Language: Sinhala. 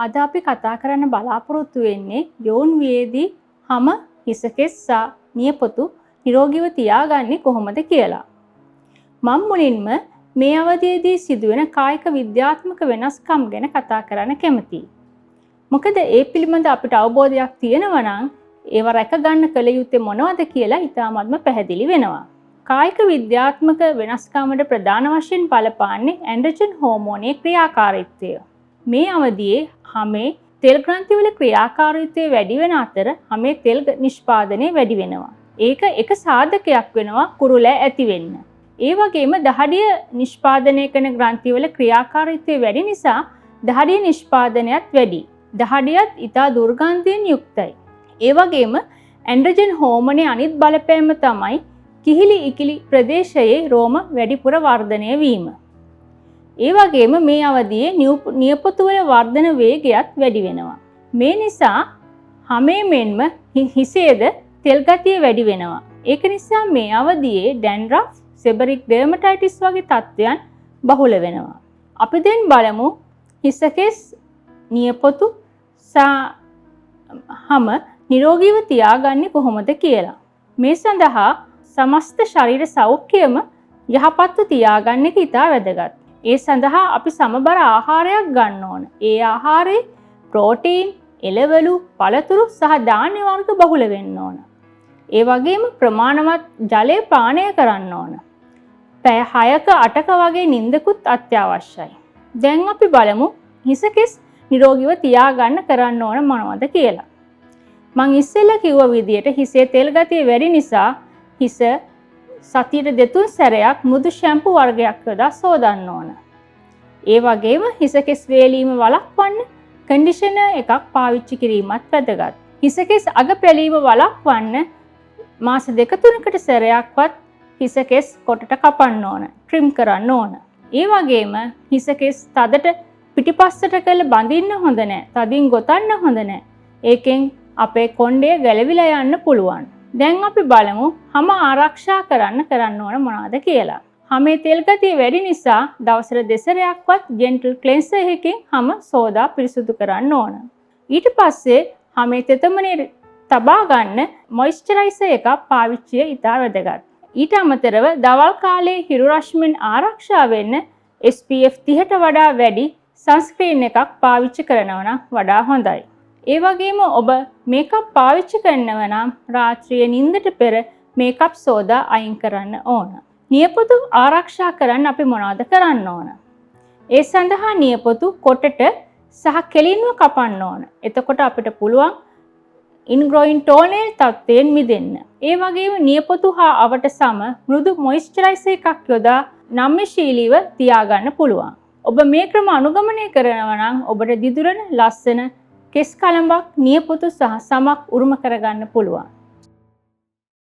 අද අපි කතා කරන්න බලාපොරොත්තු වෙන්නේ යෝන් වියේදී හැම හිසකෙස් සහ නියපොතු නිරෝගීව තියාගන්නේ කොහොමද කියලා. මම මුලින්ම මේ අවධියේදී සිදුවෙන කායික විද්‍යාත්මක වෙනස්කම් ගැන කතා කරන්න කැමතියි. මොකද ඒ පිළිබඳ අපිට අවබෝධයක් තියෙනවා නම් ඒව රැක ගන්න කල යුත්තේ මොනවද කියලා ඉතාමත්ම පැහැදිලි වෙනවා. කායික විද්‍යාත්මක වෙනස්කමට ප්‍රධාන වශයෙන් බලපාන්නේ ඇන්ඩ්‍රජන් හෝමෝනයේ ක්‍රියාකාරීත්වය. මේ අවධියේ හැමේ තෙල් ග්‍රන්ථිවල ක්‍රියාකාරීත්වය වැඩි වෙන අතර හැමේ තෙල් නිෂ්පාදනය වැඩි වෙනවා. ඒක එක සාධකයක් වෙනවා කුරුලෑ ඇති වෙන්න. ඒ වගේම දහඩිය නිෂ්පාදනය කරන ග්‍රන්ථිවල ක්‍රියාකාරීත්වය වැඩි නිසා දහඩිය නිෂ්පාදනයත් වැඩි. දහඩියත් ඉතා දුර්ගන්ධයෙන් යුක්තයි. ඒ වගේම ඇන්ඩ්‍රජන් හෝමෝනයේ අනිත් බලපෑම තමයි කිහිලි ඉකිලි ප්‍රදේශයේ රෝම වැඩිපුර වර්ධනය වීම. ඒ වගේම මේ අවධියේ නියපොතු වල වර්ධන වේගයත් වැඩි වෙනවා. මේ නිසා හැමේ මෙන්ම හිසේද තෙල් ගතිය වැඩි වෙනවා. ඒක නිසා මේ අවධියේ ඩැන්ඩ්‍රෆ්, සෙබරික් ඩර්මටයිටිස් වගේ තත්ත්වයන් බහුල වෙනවා. අපි දැන් බලමු හිසකෙස්, නියපොතු සහ හැම නිරෝගීව තියාගන්නේ කොහොමද කියලා. මේ සඳහා සමස්ත ශරීර සෞඛ්‍යම යහපත්ව තියාගන්න එක ඉතා වැදගත්. ඒ සඳහා අපි සමබර ආහාරයක් ගන්න ඕන. ඒ ආහාරයේ ප්‍රෝටීන්, එළවලු, පළතුරු සහ ධාන්‍ය වර්ග බහුල වෙන්න ඕන. ඒ වගේම ප්‍රමාණවත් ජලය පානය කරන්න ඕන. පැය 6ක 8ක වගේ නිින්දකුත් අත්‍යවශ්‍යයි. දැන් අපි බලමු හිසකෙස් නිරෝගීව තියාගන්න කරන්න ඕන මොනවද කියලා. මං ඉස්සෙල්ලා කිව්ව විදියට හිසේ තෙල් ගතිය වැඩි නිසා හිස සතියට 2-3 සැරයක් මෘදු ෂැම්පු වර්ගයක් යොදා සෝදන්න ඕන. ඒ වගේම හිසකෙස් වේලීම වළක්වන්න කන්ඩිෂනර් එකක් පාවිච්චි කිරීමත් වැදගත්. හිසකෙස් අග පැලීම වළක්වන්න මාස 2-3කට සැරයක්වත් හිසකෙස් කොටට කපන්න ඕන, ට්‍රිම් කරන්න ඕන. ඒ වගේම හිසකෙස් තදට පිටිපස්සට කරලා බඳින්න හොඳ නැහැ. තදින් ගොතන්න හොඳ නැහැ. ඒකෙන් අපේ කොණ්ඩය ගැලවිලා යන්න පුළුවන්. දැන් අපි බලමු හැම ආරක්ෂා කරන්න ඕන මොනවද කියලා. හැමේ තෙල් ගතිය වැඩි නිසා දවසට දෙසරයක්වත් ජෙන්ටල් ක්ලෙන්සර් එකකින් හැම සෝදා පිරිසුදු කරන්න ඕන. ඊට පස්සේ හැමේ තෙතමනේ තබා ගන්න මොයිස්චරයිසර් එකක් පාවිච්චිය ඉතා වැදගත්. ඊට අමතරව දවල් කාලයේ හිරු රශ්මියෙන් ආරක්ෂා වෙන්න SPF 30ට වඩා වැඩි සන්ස්ක්‍රීන් එකක් පාවිච්චි කරනවා නම් වඩා හොඳයි. ඒ වගේම ඔබ මේකප් පාවිච්චි කරනවා නම් රාත්‍රියේ නිින්දට පෙර මේකප් සෝදා අයින් කරන්න ඕන. නියපොතු ආරක්ෂා කරන්න අපි මොනවද කරන්න ඕන? ඒ සඳහා නියපොතු කොටට සහ කෙලින්ව කපන්න ඕන. එතකොට අපිට පුළුවන් ඉන්ග්‍රෝයින් ටෝනේල් තත්ත්වයෙන් මිදෙන්න. ඒ වගේම නියපොතු හා අවට සම මෘදු මොයිස්චරයිසර් එකක් යොදා නම්‍යශීලීව තියාගන්න පුළුවන්. ඔබ මේ ක්‍රම අනුගමනය කරනවා නම් ඔබට දිදුරන ලස්සන කෙස් කලඹක්, නියපොතු සහ සමක් උරුම කරගන්න පුළුවන්.